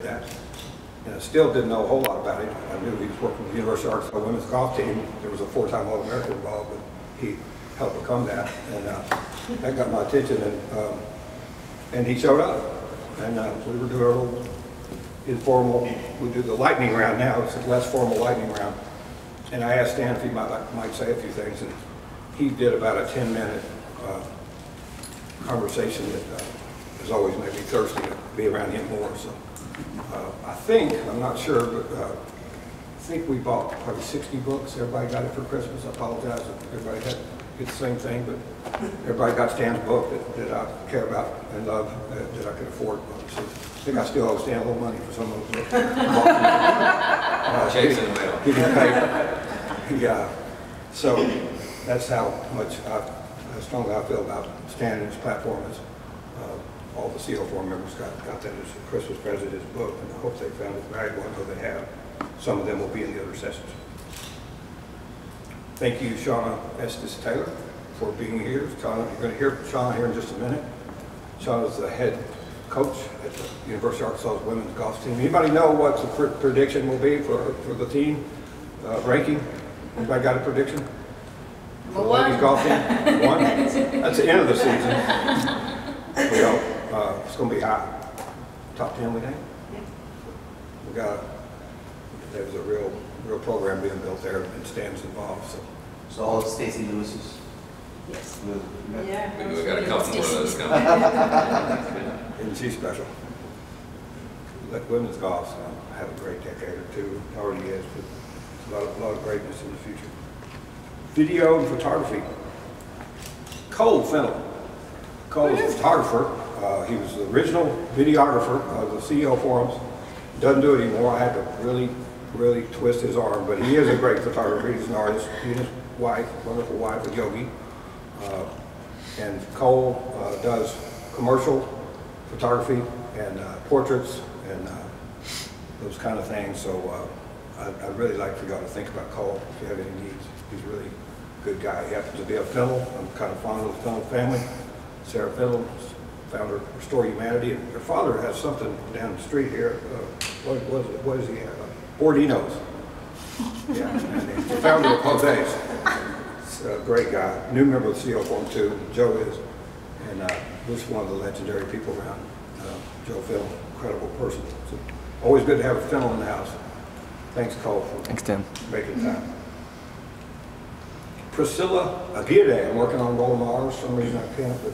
that. And I still didn't know a whole lot about it. I knew he was working with the University of Arkansas women's golf team. There was a 4-time All-American involved, but he helped become that. And that got my attention, and he showed up. And we were doing a little informal, we do the lightning round now, it's a less formal lightning round. And I asked Stan if he might say a few things, and he did about a 10-minute conversation that has always made me thirsty to be around him more. So I think, I'm not sure, but I think we bought probably 60 books. Everybody got it for Christmas. I apologize if everybody had get the same thing, but everybody got Stan's book that I care about and love, that I could afford. So I think I still owe Stan a little money for some of those books. Checks in the mail. Yeah. So that's how much how strongly I feel about Stan and his platform. Is all the CO Forum members got that as a Christmas present, his book, and I hope they found it valuable. I know they have. Some of them will be in the other sessions. Thank you, Shauna Estes-Taylor, for being here. Shauna, you're going to hear Shauna here in just a minute. Shauna is the head coach at the University of Arkansas women's golf team. Anybody know what the prediction will be for the team ranking? Anybody got a prediction? For the ladies golf team? 1? That's the end of the season. We hope it's going to be high. Top 10, we think? Yeah. We got, there's a real program being built there, and Stan's involved. So all of Stacey Lewis's. Yes. Yeah. We got a couple more of those coming. Isn't she special? Let women's golf have a great decade or two. It already is, but a lot of greatness in the future. Video and photography. Cole Fennell. Cole is a photographer. He was the original videographer of the CEO forums. Doesn't do it anymore. I had to really twist his arm, but he is a great photographer. He's an artist. He and his wife, wonderful wife, a yogi. And Cole does commercial photography and portraits and those kind of things. So I'd really like for y'all to think about Cole if you have any needs. He's a really good guy. He happens to be a Fennell. I'm kind of fond of the Fennell family. Sarah Fennell, founder of Restore Humanity, and their father has something down the street here. What does he have? Bordino's. Yeah, and he's the founder of Jose's. He's a great guy. New member of the CO Forum too. Joe is, and just one of the legendary people around. Joe Fennell, incredible person. So always good to have a Fennell in the house. Thanks, Cole, for making time. Priscilla Aguirre, I'm working on Roll Mars. For some reason I can't, but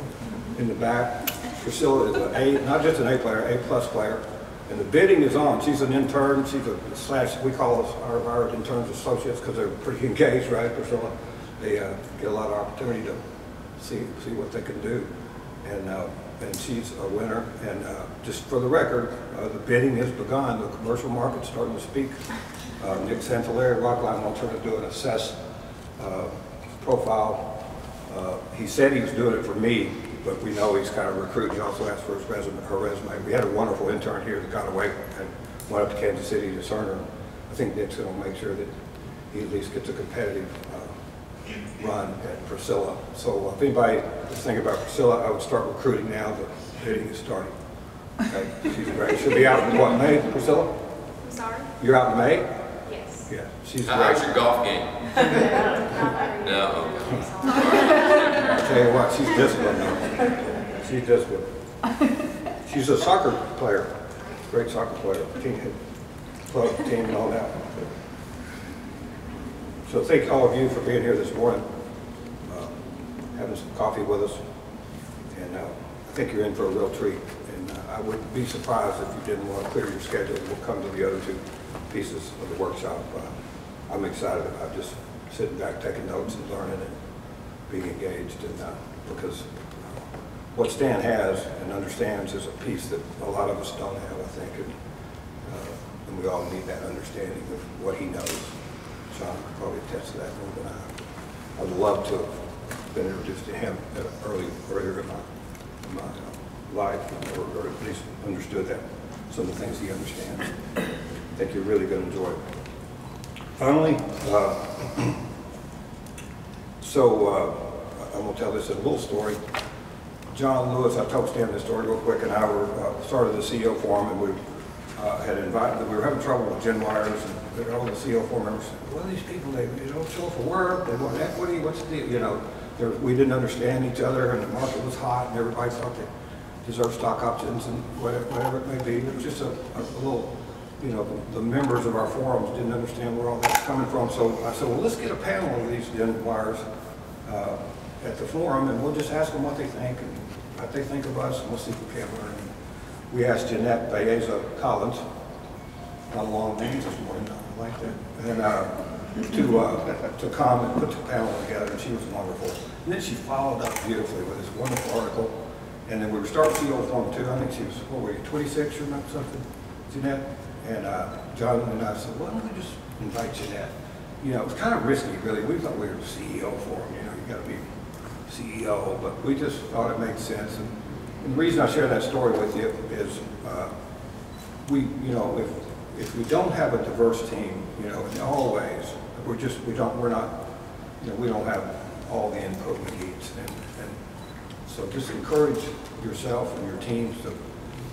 in the back. Priscilla is an A, not just an A player, A+ player. And the bidding is on. She's an intern. She's a / we call us our interns associates because they're pretty engaged, right, Priscilla? They get a lot of opportunity to see what they can do. And she's a winner. And just for the record, the bidding has begun. The commercial market's starting to speak. Nick Santalari, Rockline wants her to do an assess profile. He said he was doing it for me, but we know he's kind of recruiting. He also asked for his resume, her resume. We had a wonderful intern here that got away and went up to Kansas City to Cerner. I think Nick's going to make sure that he at least gets a competitive run at Priscilla. So if anybody is thinking about Priscilla, I would start recruiting now. The bidding is starting. Okay, she's great. She'll be out in what, May, Priscilla? I'm sorry? You're out in May? Yes. Yeah, she's How great. how's your golf game? No. I'll tell you what, she's disciplined though. She's disciplined. She's a soccer player, great soccer player, club team and all that. So thank all of you for being here this morning, having some coffee with us, and I think you're in for a real treat. And I would be surprised if you didn't want to clear your schedule. We'll come to the other 2 pieces of the workshop. I'm excited about just sitting back, taking notes and learning and being engaged, and because what Stan has and understands is a piece that a lot of us don't have, I think, and we all need that understanding of what he knows. Shauna could probably attest to that more than I. I'd love to have been introduced to him earlier in my life, or at least understood that some of the things he understands. I think you're really going to enjoy it. Finally, I'm going to tell this in a little story. John Lewis, I told Stan this story real quick, and I started the CEO Forum, and we invited, we were having trouble with gen wires, and all the CO4 members said, well, these people, they don't show up for work, they want equity, what's the deal? You know, we didn't understand each other, and the market was hot, and everybody thought they deserved stock options, and whatever it may be. It was just a little, you know, the members of our forums didn't understand where all that's coming from. So I said, well, let's get a panel of these gen wires at the forum, and we'll just ask them what they think, and what they think of us, and we'll see if we can learn. We asked Jeanette Baeza Collins, not a long name this morning, I like that, and to come and put the panel together, and she was wonderful. And then she followed up beautifully with this wonderful article, and then we were starting CO Forum 2. I think she was, what were you, 26 or something, Jeanette? And John and I said, why don't we just invite Jeanette? You know, it was kind of risky, really. We thought we were the CEO forum, you know, you got to be CEO, but we just thought it made sense. And the reason I share that story with you is we, you know, if we don't have a diverse team, you know, in all ways, we don't have all the input we need. And so just encourage yourself and your teams to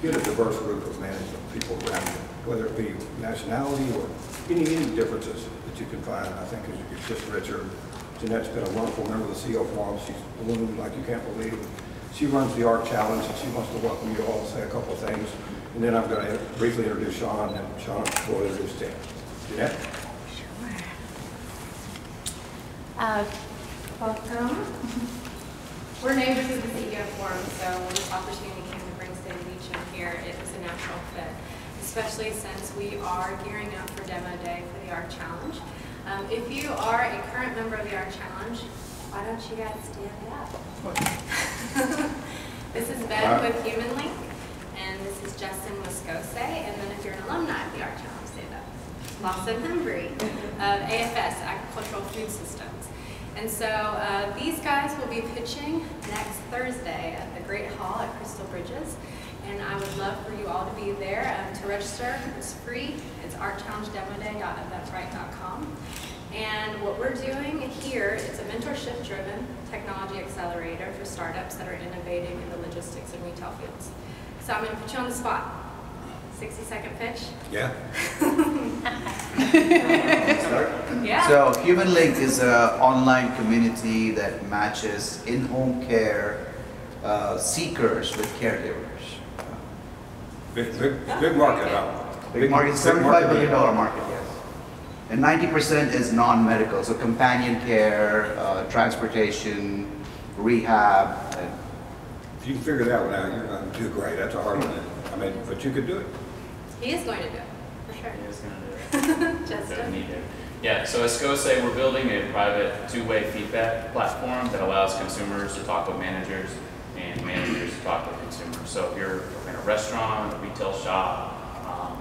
get a diverse group of management people around you, whether it be nationality or any differences that you can find. I think it's just richer. Jeanette's been a wonderful member of the CO Forum. She's bloomed like you can't believe. She runs the Art Challenge, and she wants to welcome you all to say a couple of things. And then I'm going to briefly introduce Shauna, and then Shauna will introduce Tim. Jeanette? Sure. Welcome. We're neighbors of the CEO Forum, so when this opportunity came to bring State of Beecham here, it was a natural fit, especially since we are gearing up for Demo Day for the Art Challenge. If you are a current member of the Art Challenge, why don't you guys stand up? This is Ben with Human Link, and this is Justin Wiscose, and then if you're an alumni of the Art Challenge, stand up. Lawson Hembry of AFS, Agricultural Food Systems. And so these guys will be pitching next Thursday at the Great Hall at Crystal Bridges. And I would love for you all to be there. To register, it's free. It's artchallengedemoday.eventbrite.com. And what we're doing here is a mentorship-driven technology accelerator for startups that are innovating in the logistics and retail fields. So I'm going to put you on the spot. 60-second pitch. Yeah. Yeah. So Human Link is an online community that matches in-home care seekers with caregivers. Big market, huh? Big market, $75 billion market, yes. And 90% is non-medical, so companion care, transportation, rehab. If you can figure that one out, you're going to do great. That's a hard one. I mean, but you could do it. He is going to do it, for sure. He is going to do it. Justin? Need to. Yeah, so as Escose, we're building a private two-way feedback platform that allows consumers to talk with managers and managers to talk with consumers. So if you're in a restaurant, a retail shop,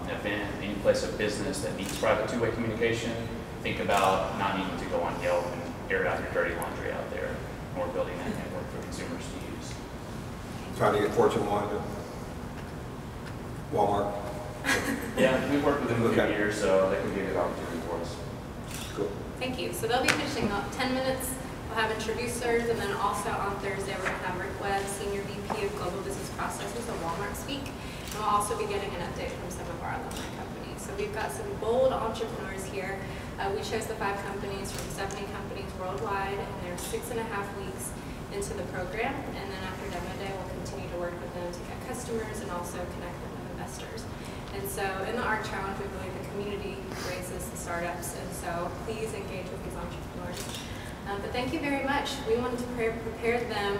an event, any place of business that needs private two-way communication, think about not needing to go on Yelp and air out your dirty laundry out there. We're building that network for consumers to use. Trying to get Fortune 1 to Walmart. Yeah, we've worked with them for a few Okay. years, so that could be a good opportunity for us. Cool. Thank you. So they'll be pitching about 10 minutes. We'll have introducers, and then also on Thursday we're going to have Rick Webb, Senior VP of Global Business Processes at Walmart speak. And we'll also be getting an update from some of our alumni companies. So we've got some bold entrepreneurs here. We chose the 5 companies from 70 companies worldwide, and they're 6.5 weeks into the program. And then after Demo Day, we'll continue to work with them to get customers and also connect them with investors. And so in the Art Challenge, we believe the community raises the startups, and so please engage with these entrepreneurs. But thank you very much. We wanted to prepare them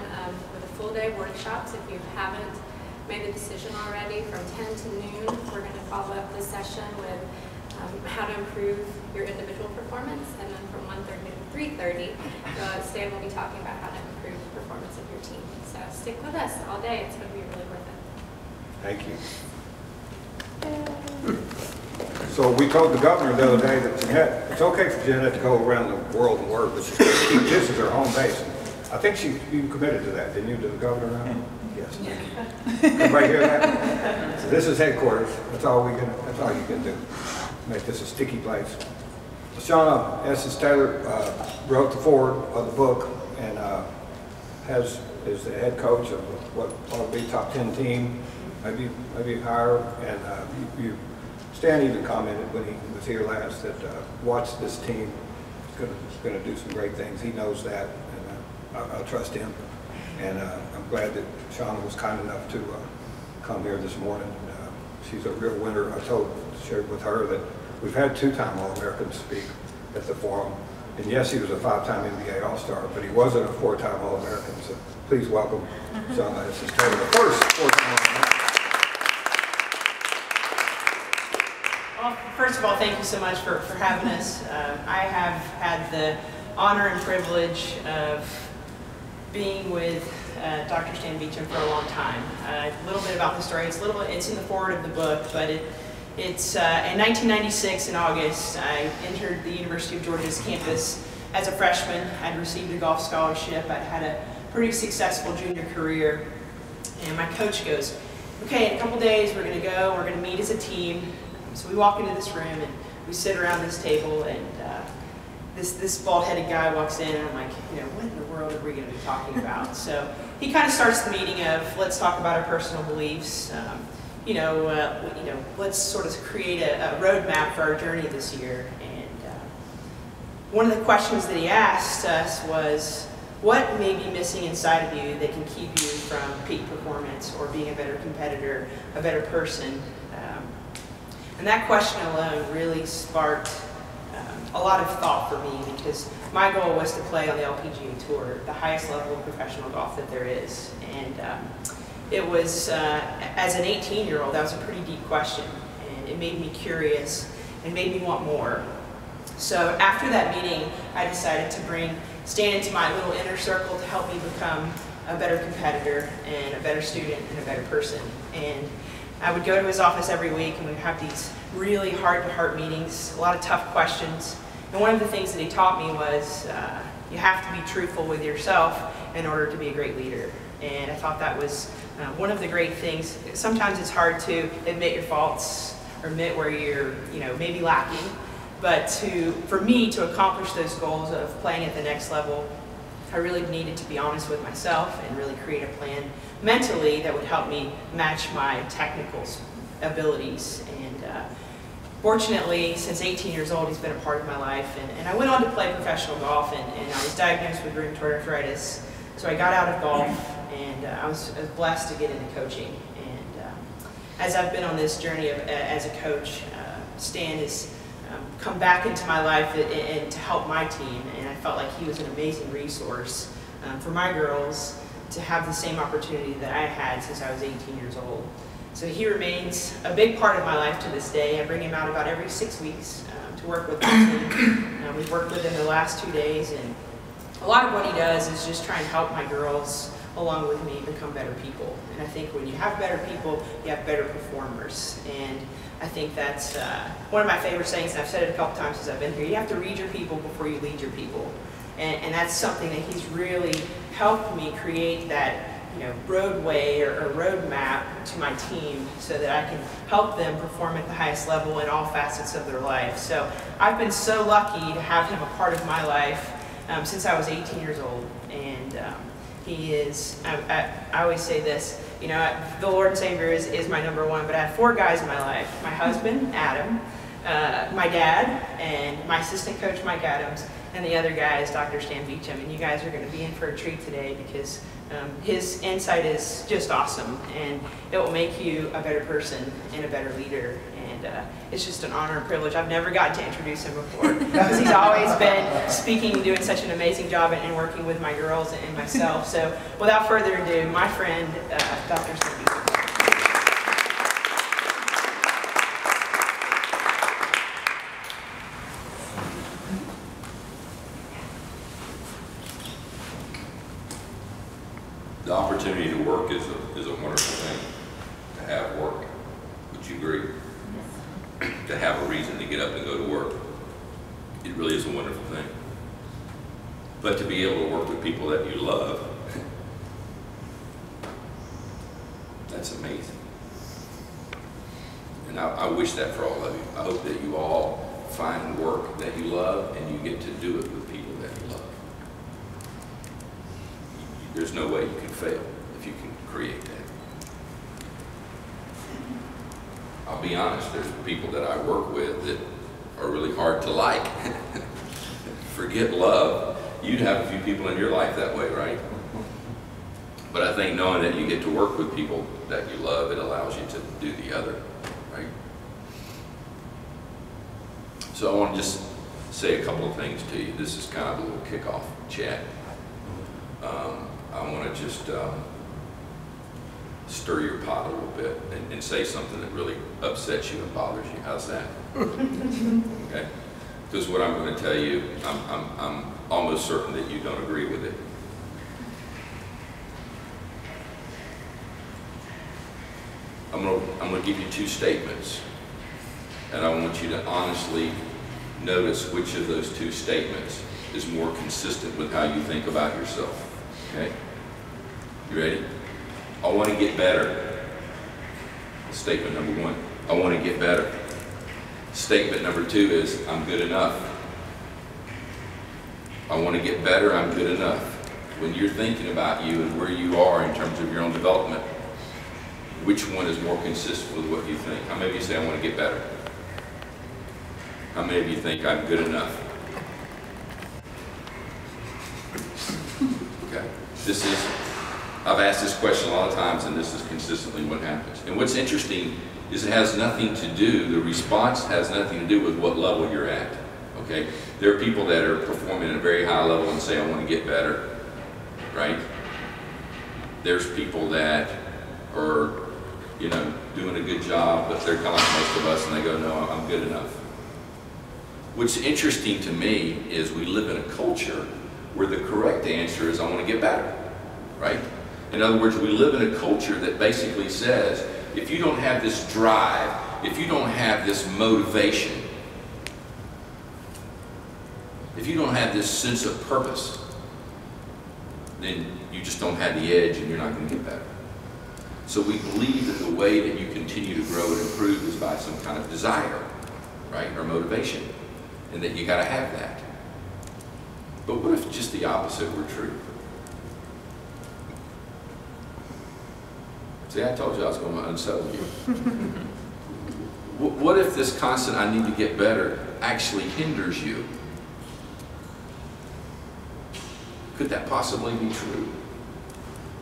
with a full day workshops. If you haven't made a decision already, from 10 to noon, we're going to follow up this session with how to improve your individual performance, and then from 1:30 to 3:30, Stan will be talking about how to improve the performance of your team. So stick with us all day. It's going to be really worth it. Thank you. So we told the governor the other day that Jeanette, it's okay for Jeanette to go around the world and work, but she's going to keep this as her home base. I think you committed to that, didn't you, to the governor now? Yes. Everybody hear that? So this is headquarters. That's all you can do. Make this a sticky place. Shauna Estes-Taylor wrote the foreword of the book and is the head coach of what ought to be top 10 team, maybe higher. And Stan even commented when he was here last that watch this team. It's going to do some great things. He knows that, and I trust him. And I'm glad that Shauna was kind enough to come here this morning. She's a real winner. I shared with her that we've had 2-time All-Americans speak at the forum. And yes, he was a 5-time NBA All-Star, but he wasn't a 4-time All-American. So please welcome Shauna Estes-Taylor, the first 4-time All-American. Well, first of all, thank you so much for having us. I have had the honor and privilege of being with Dr. Stan Beecham for a long time. A little bit about the story. It's in the forward of the book, but it's in 1996 in August, I entered the University of Georgia's campus as a freshman. I'd received a golf scholarship. I'd had a pretty successful junior career, and my coach goes, "Okay, in a couple days we're going to meet as a team." So we walk into this room and we sit around this table, and this bald-headed guy walks in, and I'm like, what in the world are we going to be talking about? So he kind of starts the meeting of, let's talk about our personal beliefs. Let's sort of create a roadmap for our journey this year. And one of the questions that he asked us was, what may be missing inside of you that can keep you from peak performance or being a better competitor, a better person? And that question alone really sparked a lot of thought for me, because my goal was to play on the LPGA Tour, the highest level of professional golf that there is. And it was, as an 18-year-old, that was a pretty deep question, and it made me curious and made me want more. So after that meeting, I decided to bring Stan into my little inner circle to help me become a better competitor and a better student and a better person. And I would go to his office every week, and we'd have these really heart-to-heart meetings, a lot of tough questions. And one of the things that he taught me was you have to be truthful with yourself in order to be a great leader. And I thought that was one of the great things. Sometimes it's hard to admit your faults or admit where you're maybe lacking. But for me to accomplish those goals of playing at the next level, I really needed to be honest with myself and really create a plan mentally that would help me match my technical abilities. And fortunately, since 18 years old, he's been a part of my life. And I went on to play professional golf, and I was diagnosed with rheumatoid arthritis. So I got out of golf, and I was blessed to get into coaching. And as I've been on this journey as a coach, Stan has come back into my life and to help my team, and I felt like he was an amazing resource for my girls to have the same opportunity that I had since I was 18 years old. So he remains a big part of my life to this day. I bring him out about every 6 weeks to work with my team. We've worked with him the last 2 days, and a lot of what he does is just try and help my girls along with me become better people. And I think when you have better people, you have better performers. And I think that's one of my favorite sayings, and I've said it a couple times since I've been here. You have to read your people before you lead your people. And that's something that he's really helped me create, that roadway or roadmap to my team so that I can help them perform at the highest level in all facets of their life. So I've been so lucky to have him a part of my life since I was 18 years old. And he is, I always say this, the Lord and Savior is my number one, but I have 4 guys in my life. My husband, Adam, my dad, and my assistant coach, Mike Adams, and the other guy is Dr. Stan Beecham. And you guys are going to be in for a treat today, because his insight is just awesome, and it will make you a better person and a better leader. And it's just an honor and privilege. I've never gotten to introduce him before, because he's always been speaking and doing such an amazing job and working with my girls and myself. So without further ado, my friend, Dr. Stan Beecham. The opportunity to work is a wonderful thing. To have work, would you agree? To have a reason to get up and go to work, it really is a wonderful thing. But to be able to work with people that you love, that's amazing. And I wish that for all of you. I hope that you all find work that you love, and you get to do it with people that you love. There's no way you can fail if you can create that. I'll be honest, there's people that I work with that are really hard to like. Forget love. You'd have a few people in your life that way, right? But I think knowing that you get to work with people that you love, it allows you to do the other, right? So I want to just say a couple of things to you. This is kind of a little kickoff chat. I want to just stir your pot a little bit and say something that really upsets you and bothers you. How's that? Okay? Because what I'm going to tell you, I'm almost certain that you don't agree with it. I'm going to give you two statements, and I want you to honestly notice which of those two statements is more consistent with how you think about yourself. Okay? You ready? I want to get better. Statement number one, I want to get better. Statement number two is, I'm good enough. I want to get better, I'm good enough. When you're thinking about you and where you are in terms of your own development, which one is more consistent with what you think? How many of you say, I want to get better? How many of you think I'm good enough? Okay. I've asked this question a lot of times, and this is consistently what happens. And what's interesting is it has nothing to do, the response has nothing to do with what level you're at. Okay? There are people that are performing at a very high level and say, I want to get better. Right? There's people that are, doing a good job, but they're kind of like most of us, and they go, no, I'm good enough. What's interesting to me is we live in a culture where the correct answer is, I want to get better, right? In other words, we live in a culture that basically says, if you don't have this drive, if you don't have this motivation, if you don't have this sense of purpose, then you just don't have the edge and you're not going to get better. So we believe that the way that you continue to grow and improve is by some kind of desire, right, or motivation, and that you got to have that. But what if just the opposite were true? See, I told you I was going to unsettle you. What if this constant I need to get better actually hinders you? Could that possibly be true?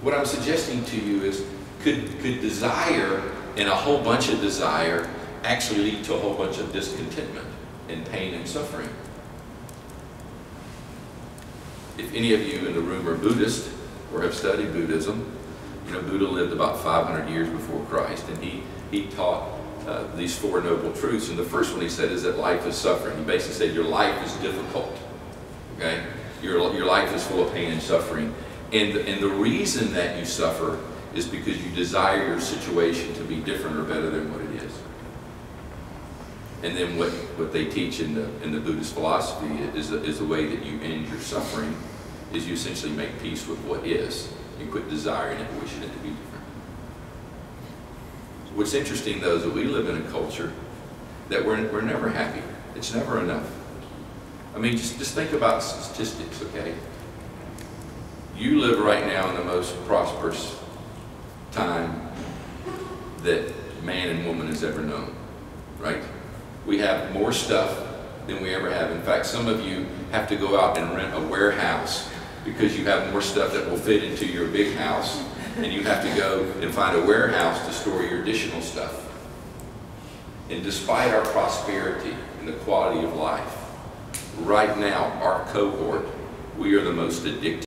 What I'm suggesting to you is, could desire and a whole bunch of desire actually lead to a whole bunch of discontentment and pain and suffering? If any of you in the room are Buddhist or have studied Buddhism, Buddha lived about 500 years before Christ, and he taught these four noble truths. And the first one he said is that life is suffering. He basically said your life is difficult. Okay, your life is full of pain and suffering, and the reason that you suffer is because you desire your situation to be different or better than what it is. And then what they teach in the Buddhist philosophy is the way that you end your suffering is you essentially make peace with what is. You quit desiring it and wishing it to be different. What's interesting though is that we live in a culture that we're never happy. It's never enough. I mean, just think about statistics, okay? You live right now in the most prosperous time that man and woman has ever known, right? We have more stuff than we ever have. In fact, some of you have to go out and rent a warehouse because you have more stuff that will fit into your big house, and you have to go and find a warehouse to store your additional stuff. And despite our prosperity and the quality of life, right now, our cohort, we are the most addicted